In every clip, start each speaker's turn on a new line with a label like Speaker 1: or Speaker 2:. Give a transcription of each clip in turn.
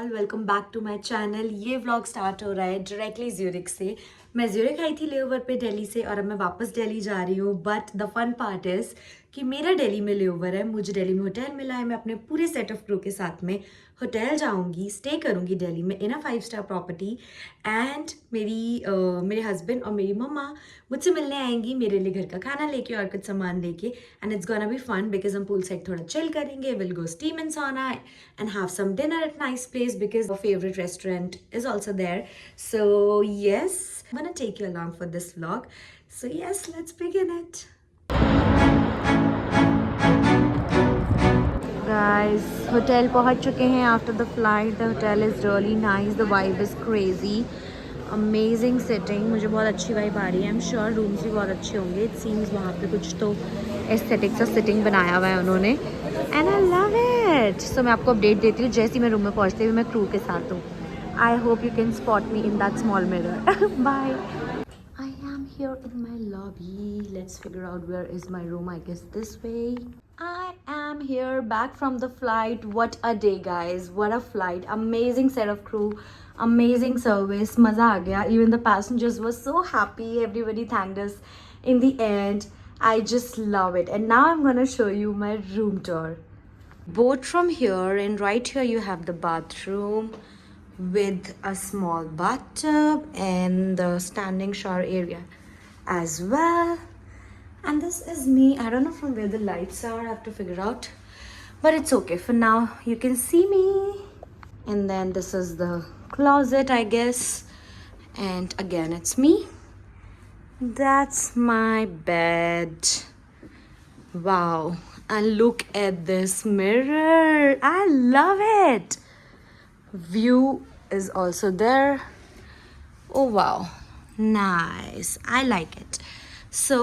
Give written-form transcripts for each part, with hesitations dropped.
Speaker 1: All, welcome back to my channel. ये vlog start हो रहा है डायरेक्टली ज्यूरिख से। मैं ज्यूरिख आई थी लेओवर पे दिल्ली से और अब मैं वापस दिल्ली जा रही हूँ। But the fun part is कि मेरा दिल्ली में लेओवर है, मुझे दिल्ली में होटल मिला है। मैं अपने पूरे सेट ऑफ क्रू के साथ में होटल जाऊँगी, स्टे करूँगी दिल्ली में इन अ 5 स्टार प्रॉपर्टी। एंड मेरे हस्बैंड और मेरी मम्मा मुझसे मिलने आएंगी, मेरे लिए घर का खाना लेके और कुछ सामान लेके। And it's gonna be fun because हम पूल साइड थोड़ा चिल करेंगे, will go steam in sauna and have some dinner at nice place because our favorite restaurant is also there. So yes, I'm gonna take you along for this vlog. So yes, let's begin it. Guys, hotel पहुंच चुके हैं after the flight. The hotel is really nice. The vibe is crazy. Amazing sitting. मुझे बहुत अच्छी vibe आ रही है. I'm sure rooms भी बहुत अच्छे होंगे. It seems वहाँ पे कुछ तो एस्थेटिक सा सिटिंग बनाया हुआ है उन्होंने. And I love it. So मैं आपको अपडेट देती हूँ जैसे ही मैं रूम में पहुँचती हूँ. मैं क्रू के साथ हूँ. I hope you can spot me in that small mirror. Bye. I am here in my lobby. Let's figure out where is my room. I guess this way. I am here back from the flight. What a day, guys. What a flight. Amazing set of crew. Amazing service. Maza aa gaya. Even the passengers were so happy. Everybody thanked us in the end. I just love it. And now I'm going to show you my room tour. Boat from here, and right here you have the bathroom with a small bathtub and the standing shower area as well. And this is me. I don't know from where the lights are. I have to figure out. But it's okay. For now, you can see me. And then this is the closet, I guess. And again, it's me. That's my bed. Wow. And look at this mirror. I love it. View is also there. Oh wow. Nice. I like it. So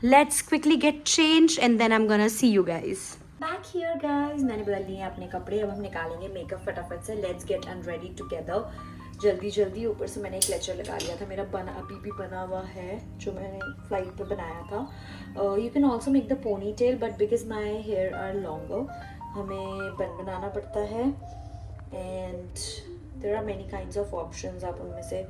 Speaker 1: let's quickly get changed and then I'm gonna see you guys. Back here guys. मैंने बदल लिए अपने कपड़े. अब हम निकालेंगे makeup फटाफट से. Let's get unready together. जल्दी जल्दी. ऊपर से मैंने एक क्लेचर लगा लिया था. मेरा बना अभी भी बना हुआ है जो मैंने फ्लाइट पे बनाया था. You can also make the ponytail but because my hair are longer हमें बन बनाना पड़ता है. And there are many kinds of options. आप उनमें से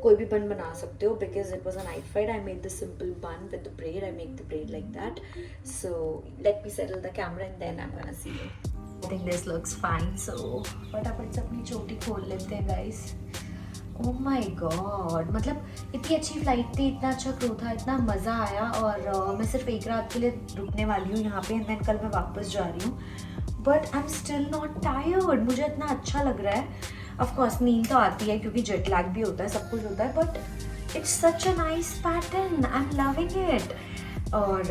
Speaker 1: कोई भी बन बना सकते हो. Because it was a night flight, I made the simple bun with the braid. I make the braid like that. So let me settle the camera and then I'm gonna see you. I think this looks fine. So फटाफट से अपनी चोटी खोल लेते हैं guys. Oh my God. मतलब इतनी अच्छी फ्लाइट थी, इतना अच्छा क्रू था, इतना मज़ा आया. और मैं सिर्फ एक रात के लिए रुकने वाली हूँ यहाँ पे. एंड देन कल मैं वापस जा रही हूँ. But I am still not tired. मुझे इतना अच्छा लग रहा है. ऑफकोर्स नींद तो आती है क्योंकि जेट लैग भी होता है, सब कुछ होता है. But it's such a nice pattern. I am loving it. और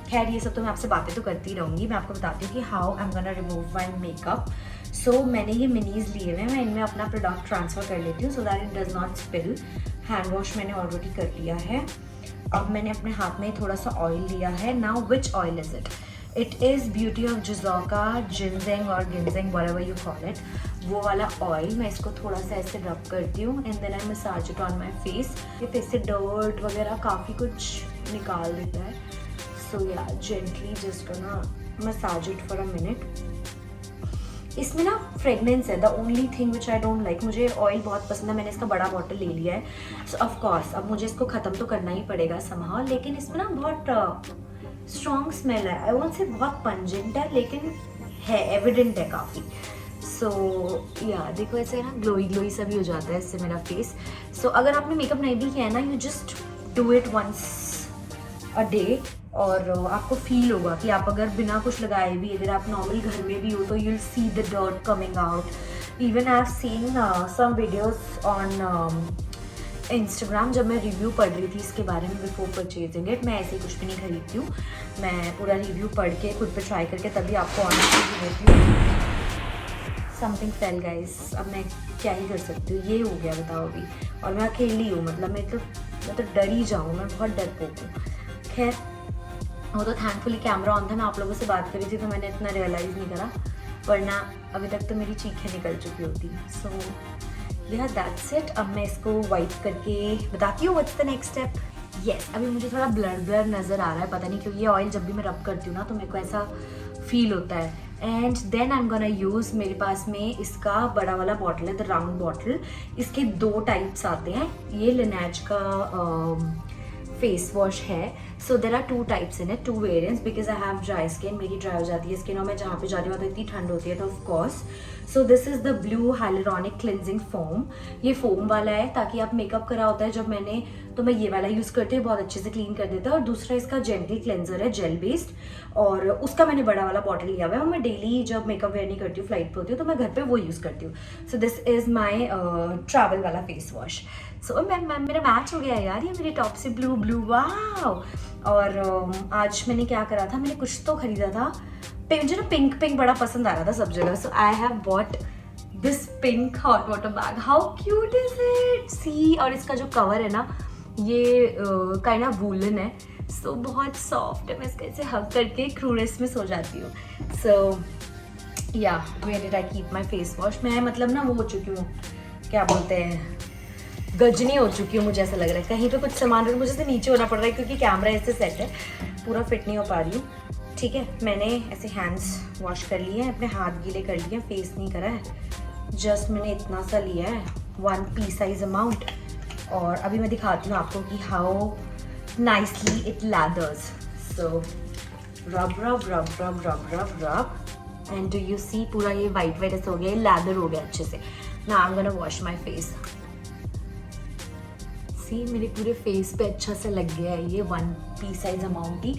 Speaker 1: खैर ये सब तो मैं आपसे बातें तो करती रहूँगी. मैं आपको बताती हूँ कि how I am gonna remove my makeup. So मैंने ये मिनीज लिए हुए. मैं इनमें अपना प्रोडक्ट ट्रांसफ़र कर लेती हूँ so that it does not spill. Hand wash मैंने ऑलरेडी कर लिया है. अब मैंने अपने हाथ में थोड़ा सा ऑयल लिया है. Now which oil is it? It is beauty of Joseon ginseng और ginseng whatever you call it. वो वाला ऑयल. मैं इसको थोड़ा सा ऐसे रब करती हूँ and then I massage it on my face. ये फेस से डर्ट वगैरह काफ़ी कुछ निकाल देता है. So yeah gently just gonna massage it for a minute. इसमें ना फ्रेगनेंस है. The only thing which I don't like. मुझे ऑयल बहुत पसंद है. मैंने इसका बड़ा बॉटल ले लिया है. सो ऑफकोर्स अब मुझे इसको ख़त्म तो करना ही पड़ेगा समहाउ. लेकिन इसमें ना बहुत स्ट्रॉन्ग स्मेल है. आई वोंट से बहुत पंजेंट है लेकिन है, एविडेंट है काफ़ी. सो या देखो ऐसे ना ग्लोई ग्लोई सा भी हो जाता है इससे मेरा फेस. सो अगर आपने मेकअप नहीं भी किया है ना, you just do it once a day और आपको फील होगा कि आप अगर बिना कुछ लगाए भी, अगर आप नॉर्मल घर में भी हो तो you will see the dirt coming out. Even I have seen some videos on Instagram. जब मैं रिव्यू पढ़ रही थी इसके बारे में बिफोर परचेजिंग इट, मैं ऐसे कुछ भी नहीं खरीदती हूँ. मैं पूरा रिव्यू पढ़ के खुद पे ट्राई करके तभी आपको ऑनेस्टली देती हूँ. Something fail guys. अब मैं क्या ही कर सकती हूँ. ये हो गया बताओ अभी. और मैं अकेली हूँ. मतलब मैं तो डर ही जाऊँ. मैं बहुत डरपोक हूँ. खैर वो तो थैंकफुली कैमरा ऑन था. मैं आप लोगों से बात कर रही थी तो मैंने इतना रियलाइज़ नहीं करा, वरना अभी तक तो मेरी चीखें निकल चुकी होती. सो या दैट्स इट. अब मैं इसको वाइप करके बताती हूँ what's the next step. Yes, अभी मुझे थोड़ा ब्लर ब्लर नज़र आ रहा है. पता नहीं क्यों ये ऑयल जब भी मैं रब करती हूँ ना तो मेरे को ऐसा फील होता है. And then I am gonna use, मेरे पास में इसका बड़ा वाला बॉटल है, द राउंड बॉटल। इसके 2 टाइप्स आते हैं। ये लिनेज का फेस वॉश है। So there are 2 types in it, 2 variants, because I have dry skin, मेरी ड्राई हो जाती है स्किन और मैं जहाँ पे जाती हूँ तो इतनी ठंड होती है, तो of course. So this is the blue hyaluronic cleansing foam. ये फोम वाला है ताकि आप मेकअप करा होता है जब मैंने, तो मैं ये वाला यूज़ करती हूँ, बहुत अच्छे से क्लीन कर देता है। और दूसरा इसका जेंटल क्लेंजर है, जेल बेस्ड, और उसका मैंने बड़ा वाला बॉटल लिया हुआ है और मैं डेली जब मेकअप वेयर नहीं करती हूँ, फ्लाइट पे होती हूँ, तो मैं घर पे वो यूज़ करती हूँ। So this is my travel वाला फेस वॉश। सो मेरा मैच हो गया है यार, ये मेरे टॉप से ब्लू वाव। और आज मैंने क्या करा था, मैंने कुछ तो खरीदा था, मुझे ना पिंक बड़ा पसंद आ रहा था सब जगह। So I have bought this pink hot water bag. How cute is it, see. और इसका जो कवर है ना, ये काइंड ऑफ वूलन है, सो बहुत सॉफ्ट है। मैं इसका ऐसे हग करके क्रूनेस में सो जाती हूँ। सो या where did I keep my face wash. मैं मतलब ना वो हो चुकी हूँ, क्या बोलते हैं, गजनी हो चुकी हूँ, मुझे ऐसा लग रहा है। कहीं पे कुछ सामान मुझे से नीचे होना पड़ रहा है क्योंकि कैमरा ऐसे सेट है, पूरा फिट नहीं हो पा रही हूँ। ठीक है, मैंने ऐसे हैंड्स वॉश कर लिए हैं, अपने हाथ गीले कर लिए हैं, फेस नहीं करा है। जस्ट मैंने इतना सा लिया है, 1 pea साइज अमाउंट। और अभी मैं दिखाती हूँ आपको कि हाउ नाइसली इट लैदर्स। सो रब रब रब रब रब रब रब, एंड डू यू सी, पूरा ये वाइट ऐसा हो गया, ये लैदर हो गया अच्छे से। Now I am gonna wash my face. मेरे पूरे फेस पे अच्छा सा लग गया है ये 1 pea साइज अमाउंट ही।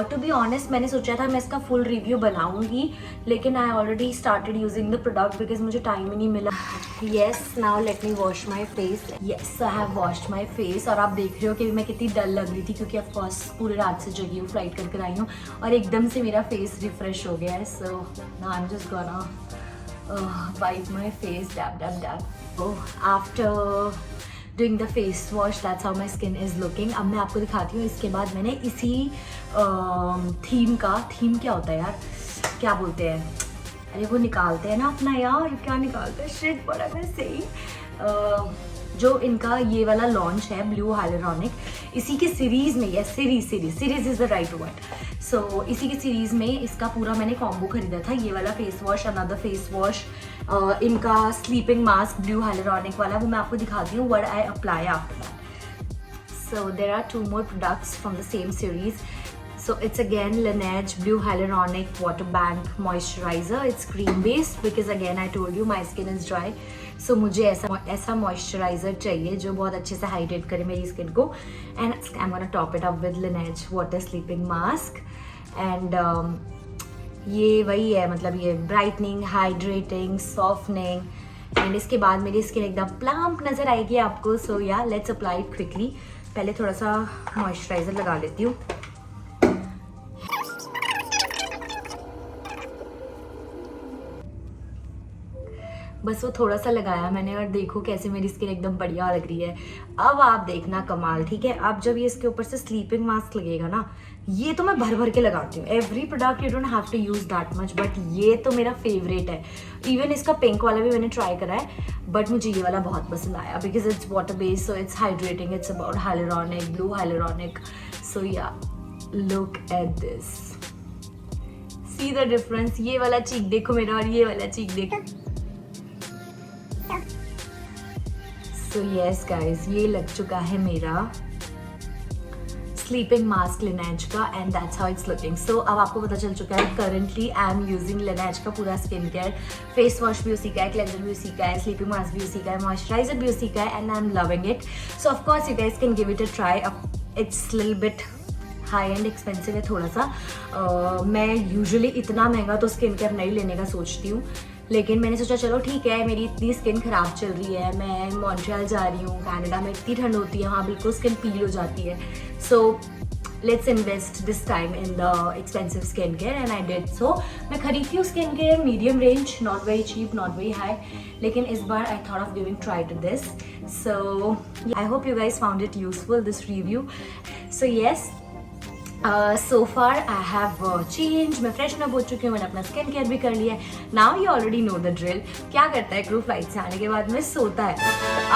Speaker 1: टू बी ऑनेस्ट, मैंने सोचा था मैं इसका फुल रिव्यू बनाऊंगी, लेकिन I already started using the product because मुझे टाइम ही नहीं मिला। Yes, now let me wash my face. Yes, I have washed my face. और आप देख रहे हो कि मैं कितनी डल लग रही थी क्योंकि ऑफकोर्स पूरे रात से जगी हूँ, फ्लाइट करके आई हूँ, और एकदम से मेरा फेस रिफ्रेश हो गया है। So now I am just gonna wipe my face, dab dab dab. Oh, after doing the face wash, that's how my skin is looking। अब मैं आपको दिखाती हूँ। इसके बाद मैंने इसी थीम क्या होता है यार, क्या बोलते हैं, अरे वो निकालते हैं ना अपना, यार क्या निकालते हैं, शिट बड़ा मैं सही, जो इनका ये वाला लॉन्च है ब्लू हाइलुरोनिक, इसी के सीरीज़ में, yes series is the right word. So इसी के सीरीज़ में इसका पूरा मैंने कॉम्बो खरीदा था, ये वाला face wash, another face wash, इनका स्लीपिंग मास्क ब्लू हाइलुरोनिक वाला, वो मैं आपको दिखाती हूँ what I apply after that. So there are 2 more products from the same series. So it's again Laneige Blue Hyaluronic Water Bank Moisturizer. It's cream based because again I told you my skin is dry. So मुझे ऐसा moisturiser चाहिए जो बहुत अच्छे से hydrate करे मेरी skin को। And I am gonna top it up with Laneige water sleeping mask. And ये वही है, मतलब ये ब्राइटनिंग, हाइड्रेटिंग, सॉफ्टनिंग, एंड इसके बाद मेरी स्किन एकदम प्लम्प नज़र आएगी आपको। सो या लेट्स अप्लाई इट क्विकली। पहले थोड़ा सा मॉइस्चराइज़र लगा लेती हूँ। बस वो थोड़ा सा लगाया मैंने और देखो कैसे मेरी स्किन एकदम बढ़िया लग रही है। अब आप देखना कमाल, ठीक है। अब जब ये इसके ऊपर से स्लीपिंग मास्क लगेगा ना, ये तो मैं भर भर के लगाती हूँ। Every product you don't have to use that much, but ये तो मेरा फेवरेट है। इवन इसका पिंक वाला भी मैंने ट्राई करा है, बट मुझे ये वाला बहुत पसंद आया because it's water based, so it's hydrating, it's about hyaluronic, blue hyaluronic. So yeah look at this, see the difference. ये वाला चीक देखो मेरा और ये वाला चीक देखो। सो यस गाइज, ये लग चुका है मेरा स्लीपिंग मास्क Laneige का, and that's how it's looking. So अब आपको पता चल चुका है currently I am using Laneige का पूरा स्किन केयर। फेस वॉश भी उसी का है, क्लेंजर भी उसी का है, स्लीपिंग मास्क भी उसी का है, मॉइस्चराइजर भी उसी का है, and I am loving it. So of course you guys can give it a try. It's little bit high and expensive है थोड़ा सा। मैं यूजुअली इतना महंगा तो स्किन केयर नहीं लेने का सोचती हूँ, लेकिन मैंने सोचा चलो ठीक है, मेरी इतनी स्किन ख़राब चल रही है, मैं मॉन्ट्रियल जा रही हूँ, कनाडा में इतनी ठंड होती है, वहाँ बिल्कुल स्किन पील हो जाती है। So let's invest this time in the expensive skin care, and I did so. मैं खरीदती हूँ skin care medium range, not very cheap, not very high, लेकिन इस बार I thought of giving try to this. So I hope you guys found it useful this review. So yes, so far I have change, मैं freshen up हो चुकी हूँ, मैंने अपना skin care भी कर लिया है। Now you already know the drill. क्या करता है क्रू फ्लाइट से आने के बाद में सोता है।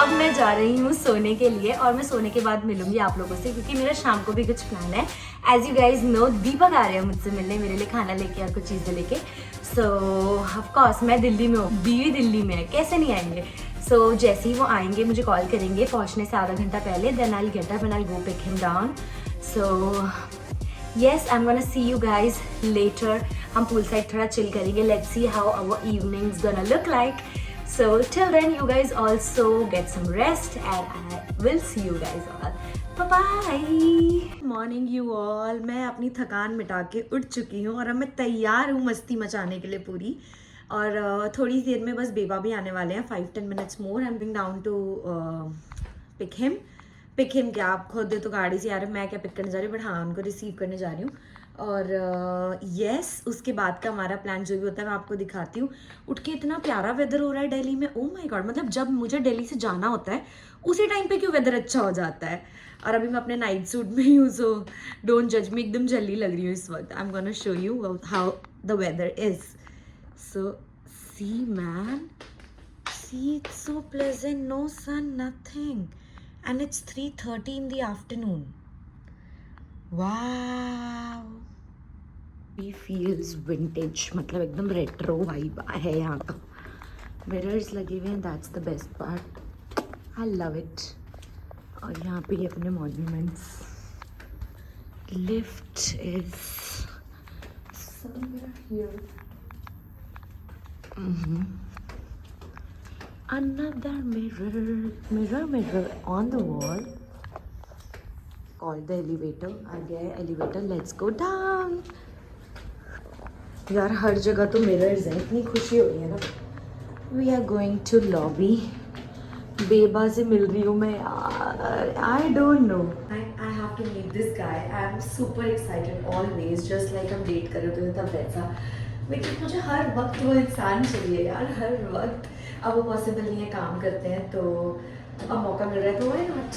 Speaker 1: अब मैं जा रही हूँ सोने के लिए, और मैं सोने के बाद मिलूंगी आप लोगों से क्योंकि मेरा शाम को भी कुछ प्लान है। एज यू गाइज नो, दीपक आ रहे हैं मुझसे मिलने, मेरे लिए खाना लेके और कुछ चीज़ें लेके। सो ऑफ कोर्स मैं दिल्ली में हूँ, बीवी दिल्ली में है, कैसे नहीं आएंगे। सो जैसे ही वो आएंगे मुझे कॉल करेंगे पहुँचने से आधा घंटा पहले, then I will get up and I will go pick him down. So yes, I'm gonna see you guys later. हम pool side थोड़ा chill करेंगे. Let's see how our evening's gonna look like. So till then, you guys also get some rest, and I will see you guys all. Bye bye. Morning you all. मैं अपनी थकान मिटा के उठ चुकी हूँ और अब मैं तैयार हूँ मस्ती मचाने के लिए पूरी। और थोड़ी देर में बस बेबा भी आने वाले हैं, 5-10 minutes more. I'm going down to pick him. Pick him क्या, आप खुद तो गाड़ी से आ रहे, मैं क्या पिक करने जा रही हूँ, बट हाँ उनको रिसीव करने जा रही हूँ। और यस उसके बाद का हमारा प्लान जो भी होता है मैं आपको दिखाती हूँ। उठ के इतना प्यारा वेदर हो रहा है दिल्ली में, ओ माय गॉड। मतलब जब मुझे दिल्ली से जाना होता है उसी टाइम पे क्यों वेदर अच्छा हो जाता है। और अभी मैं अपने नाइट सूट में ही हूँ, सो डोंट जज मी, एकदम जल्दी लग रही हूँ इस वक्त। I am gonna show you how the weather is. So see man, see it's so pleasant, no sun, nothing, and it's 3:30 in the afternoon. Wow, it feels vintage, मतलब एकदम retro vibe है यहाँ का। Mirrors लगे हुए हैं, that's the best part. I love it. और यहाँ पे अपने monuments. Lift is somewhere here. Another mirror on the wall. Called the elevator. आ गया है elevator. Let's go down. यार हर जगह तो mirrors हैं, इतनी खुशी हो रही है ना। We are going to lobby. बेबा से मिल रही हूँ मैं यार। I don't know. I have to meet this guy. I am super excited always. Just like हम date कर रहे थे तब वैसा। लेकिन मुझे हर वक्त वो इंसान चाहिए यार, हर वक्त। अब वो पॉसिबल नहीं है, काम करते हैं, तो अब मौका मिल रहा है तो why not.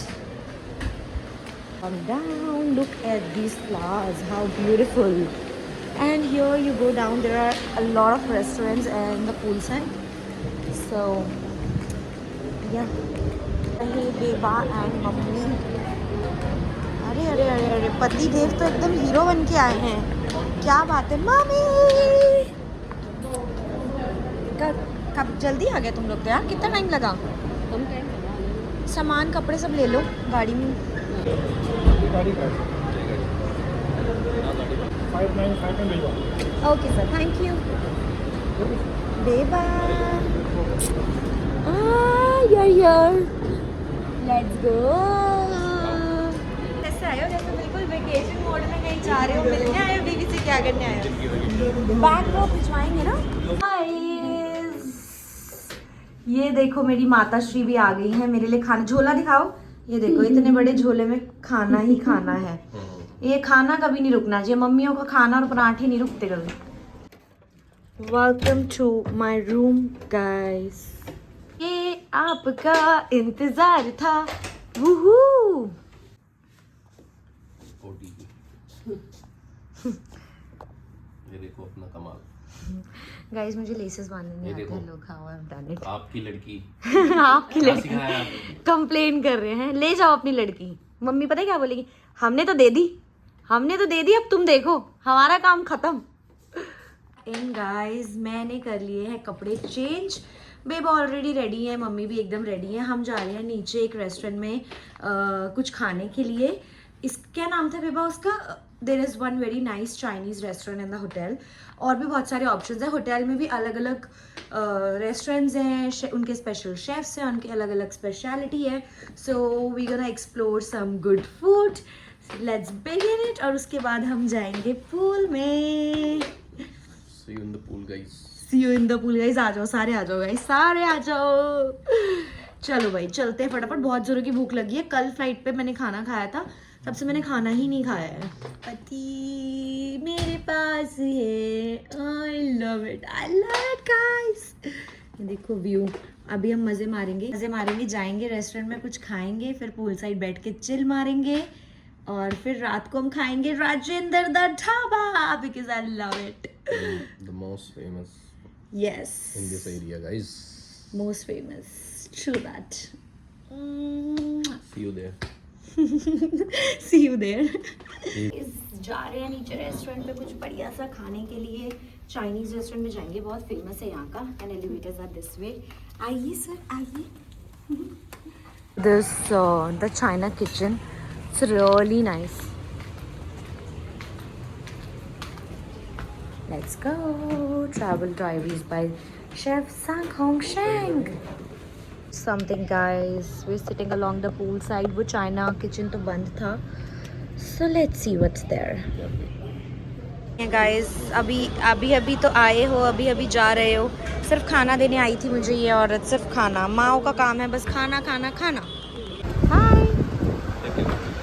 Speaker 1: Come down, look at these flowers, how beautiful. And here you go down, there are a lot of restaurants and the poolside. So yeah, hey बेबा and मम्मी। अरे अरे अरे अरे, पति देव तो एकदम हीरो बन के आए हैं, क्या बात है मम्मी। कब जल्दी आ गए तुम लोग तो यार, कितना टाइम लगा? सामान कपड़े सब ले लो गाड़ी में। ओके सर, थैंक यू बेबा। यार लेट्स गो। कैसे आए हो? जैसे बिल्कुल वेकेशन मोड में कहीं जा रहे हो, मिलने आए हो बीवी से, क्या करने आए हो? बैग वो भिजवाएंगे ना। ये देखो मेरी माता श्री भी आ गई है मेरे लिए खाना। झोला दिखाओ, ये देखो इतने बड़े झोले में खाना ही खाना है। ये खाना कभी नहीं रुकना चाहिए, मम्मियों का खाना और पराठे नहीं रुकते कभी। Welcome to my room guys, ये आपका इंतजार था। वूहू।
Speaker 2: ये देखो अपना कमाल।
Speaker 1: गाइस मुझे लेसेस बांधने नहीं आते हैं, लोग how I have done it.
Speaker 2: आपकी लड़की
Speaker 1: आपकी लड़की कंप्लेन कर रहे हैं, ले जाओ अपनी लड़की। मम्मी पता है क्या बोलेगी? हमने तो दे दी, अब तुम देखो, हमारा काम खत्म। इन गाइस मैंने कर लिए हैं कपड़े चेंज, बेबा ऑलरेडी रेडी है, मम्मी भी एकदम रेडी है। हम जा रहे हैं नीचे एक रेस्टोरेंट में कुछ खाने के लिए। इस क्या नाम था बेबा उसका? There is one very nice Chinese restaurant in the hotel. और भी बहुत सारे ऑप्शंस हैं होटल में भी, अलग अलग रेस्टोरेंट्स हैं, उनके स्पेशल शेफ्स हैं, उनके अलग अलग स्पेशलिटी है। So we gonna explore some good food, let's begin it. और उसके बाद हम जाएंगे पूल में।
Speaker 2: See you in the pool guys.
Speaker 1: See you in the pool guys। आ जाओ सारे, आ जाओ गाइस, सारे आ जाओ। चलो भाई चलते हैं फटाफट, बहुत जोरों की भूख लगी है। कल फ्लाइट पे मैंने खाना खाया था, तब से मैंने खाना ही नहीं खाया है। पति मेरे पास है, I love it guys। ये देखो व्यू। अभी हम मज़े मारेंगे, जाएंगे रेस्टोरेंट में कुछ खाएंगे, फिर पूल साइड बैठ के चिल मारेंगे, और फिर रात को हम खाएंगे Rajendra the dhaba, because I love it।
Speaker 2: The most famous
Speaker 1: yes
Speaker 2: in this area guys,
Speaker 1: most famous, true that।
Speaker 2: see you there।
Speaker 1: See you there। जा रहे हैं नीचे रेस्टोरेंट पे कुछ बढ़िया सा खाने के लिए, चाइनीज रेस्टोरेंट में जाएंगे, बहुत फेमस है यहाँ का, and elevators are this way. आइए सर आइए। This the China kitchen, it's really nice. Let's go. Travel diaries by chef Sang Hong Sheng. Something guys, we're sitting along the pool side. वो China kitchen तो बंद था, so let's see what's there. Guys अभी तो आए हो, अभी जा रहे हो। सिर्फ खाना देने आई थी मुझे ये औरत, सिर्फ खाना। माओ का काम है बस खाना खाना खाना। हाय,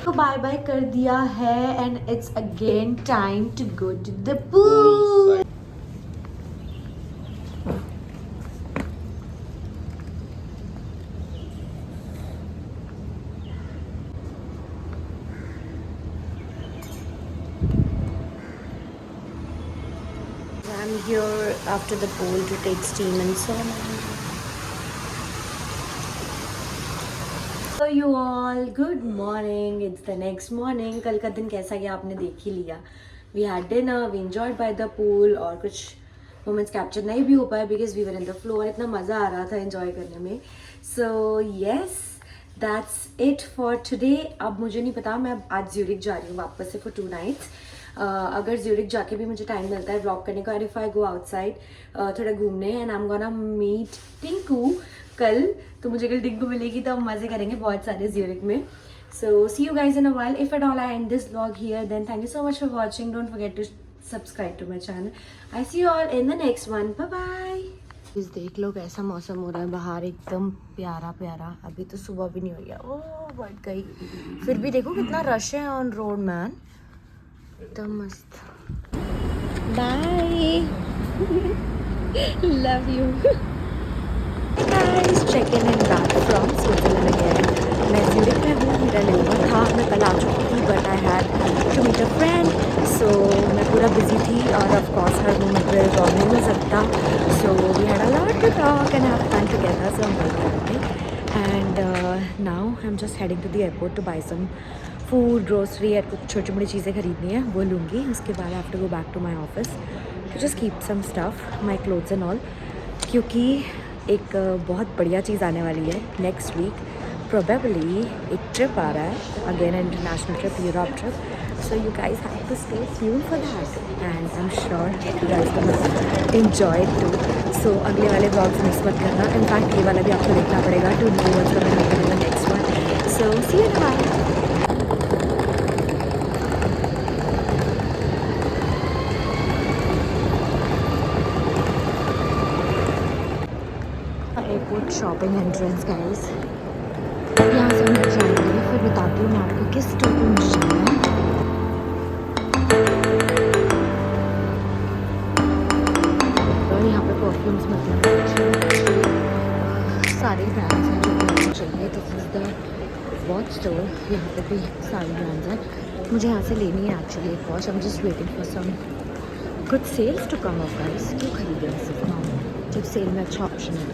Speaker 1: तो बाय बाय कर दिया है and it's again time to go to the pool. I'm here after the pool to take steam and sauna. So you all, good morning. It's the next morning. कल का दिन कैसा गया आपने देख ही लिया। We had dinner, we enjoyed by the pool, और कुछ moments capture नहीं भी हो पाए because we were in the floor. इतना मज़ा आ रहा था enjoy करने में। So yes, that's it for today. अब मुझे नहीं पता, मैं आज ज्यूरिक जा रही हूँ वापस से for 2 nights. अगर ज्यूरिक जाके भी मुझे टाइम मिलता है व्लॉग करने का, और इफ़ आई गो आउटसाइड थोड़ा घूमने, and I am gonna meet Tinku कल, तो मुझे कल टिंकू मिलेगी तो हम मज़े करेंगे बहुत सारे ज्यूरिक में। So see you guys in a while. If at all I end this vlog here, then thank you so much for watching. Don't forget to subscribe to my channel. I see you all in the next one. Bye bye. देख लो कैसा मौसम हो रहा है बाहर, एकदम प्यारा प्यारा। अभी तो सुबह भी नहीं हुई है, ओह बढ़ गई। फिर भी देखो कितना रश है ऑन रोड मैन, एकदम मस्त। Bye, love you guys. Check in and back from Switzerland again. मैं ज्यूरिक में हूँ, मेरा लेओवर था, मैं कल आ चुकी थी, but I had to meet a friend, so मैं पूरा बिजी थी, और ऑफ कोर्स हर मोमेंट पे व्लॉग नहीं मिल सकता। So we had a lot to talk and have fun together, so I am very happy. And now I am just heading to the airport to buy some food, grocery, या कुछ छोटी मोटी चीज़ें खरीदनी है, वो लूँगी। उसके बाद I have to go back to my office to just keep some stuff, my clothes and all, क्योंकि एक बहुत बढ़िया चीज़ आने वाली है नेक्स्ट वीक। प्रोबेबली एक ट्रिप आ रहा है, again international trip, Europe trip. So you guys have to stay tuned for that, and I am sure you guys can enjoy it too. So अगले वाले ब्लॉग्स मिस मत करना, in fact ये वाला भी आपको देखना पड़ेगा to know what's going to happen in the next one. So see you bye. Airport shopping entrance guys, यहाँ से हम जाएंगे, फिर बताती हूँ मैं आपको किस स्टोर पर मुझे जाना है। और यहाँ पे परफ्यूम्स मतलब सारे ब्रांड्स हैं जो मुझे चाहिए। This is the watch store, यहाँ पे भी सारे ब्रांड्स हैं। मुझे यहाँ से लेनी है एक्चुअली एक watch. I am just waiting for some good sales to come off guys. क्यों खरीदें सिर्फ जब सेल में अच्छा ऑप्शन है।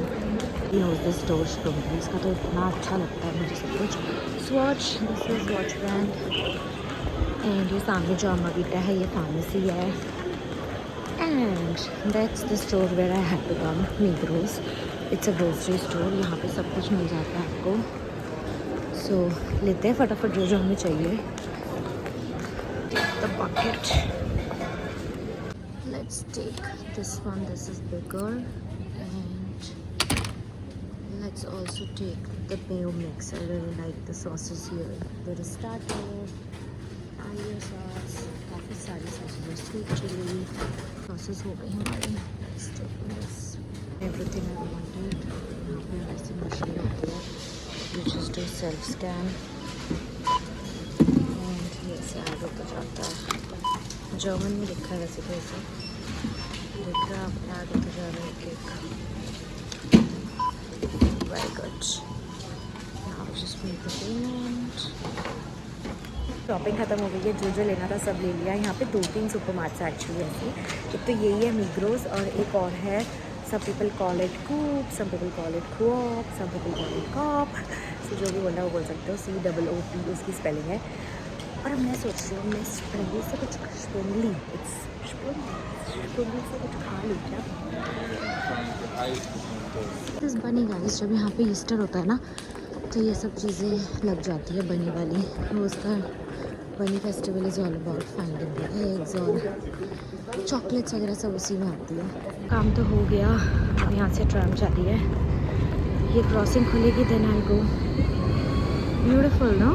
Speaker 1: You know this store from, इसका तो इतना अच्छा लगता है मुझे सब कुछ। Swatch, this is watch brand, and ये सामने जो अमाविटा है ये फार्मेसी है, and that's the store where I had to come, Migros. It's a grocery store, यहाँ पे सब कुछ मिल जाता है आपको। सो लेते हैं फटाफट जो जो हमें चाहिए। The bucket, let's take this one, this is bigger, let's also take the mayo mix. I really like the sauces here. There is starter, mayo sauce, काफ़ी सारी sauces है, sweet chili sauces हो गई हमारी। Let's take this. Everything I wanted. यहाँ पे वैसे machine होती है, you just do self scan and ये से आगे तो जाता है। जर्मन में लिखा है वैसे तो ऐसे दिख रहा है, अपने आगे तो जा रहा है cake. Very good. Now just make the payment. Shopping ख़त्म हो गई है, जो जो लेना था सब ले लिया। यहाँ पे 2-3 सुपरमार्ट्स एक्चुअली ऐसे, एक तो यही है मिग्रोस, और एक और है, some people call it Coop, some people call it Coop, some people call it Coop, so जो भी बोलना वो बोल सकते हो। COOP उसकी स्पेलिंग है। और अब मैं सोच रही हूँ मैं स्प्रिंगली से कुछ स्प्रिंगली से कुछ खा लूँ क्या। दिस बनी गाइस, जब यहाँ पे ईस्टर होता है ना तो ये सब चीज़ें लग जाती है बनी वाली। वो उसका बनी festival is all about finding the eggs और चॉकलेट्स वगैरह सब उसी में आती है। काम तो हो गया, अब यहाँ से ट्राम जाती है, ये क्रॉसिंग खुलेगी then I go. Beautiful no.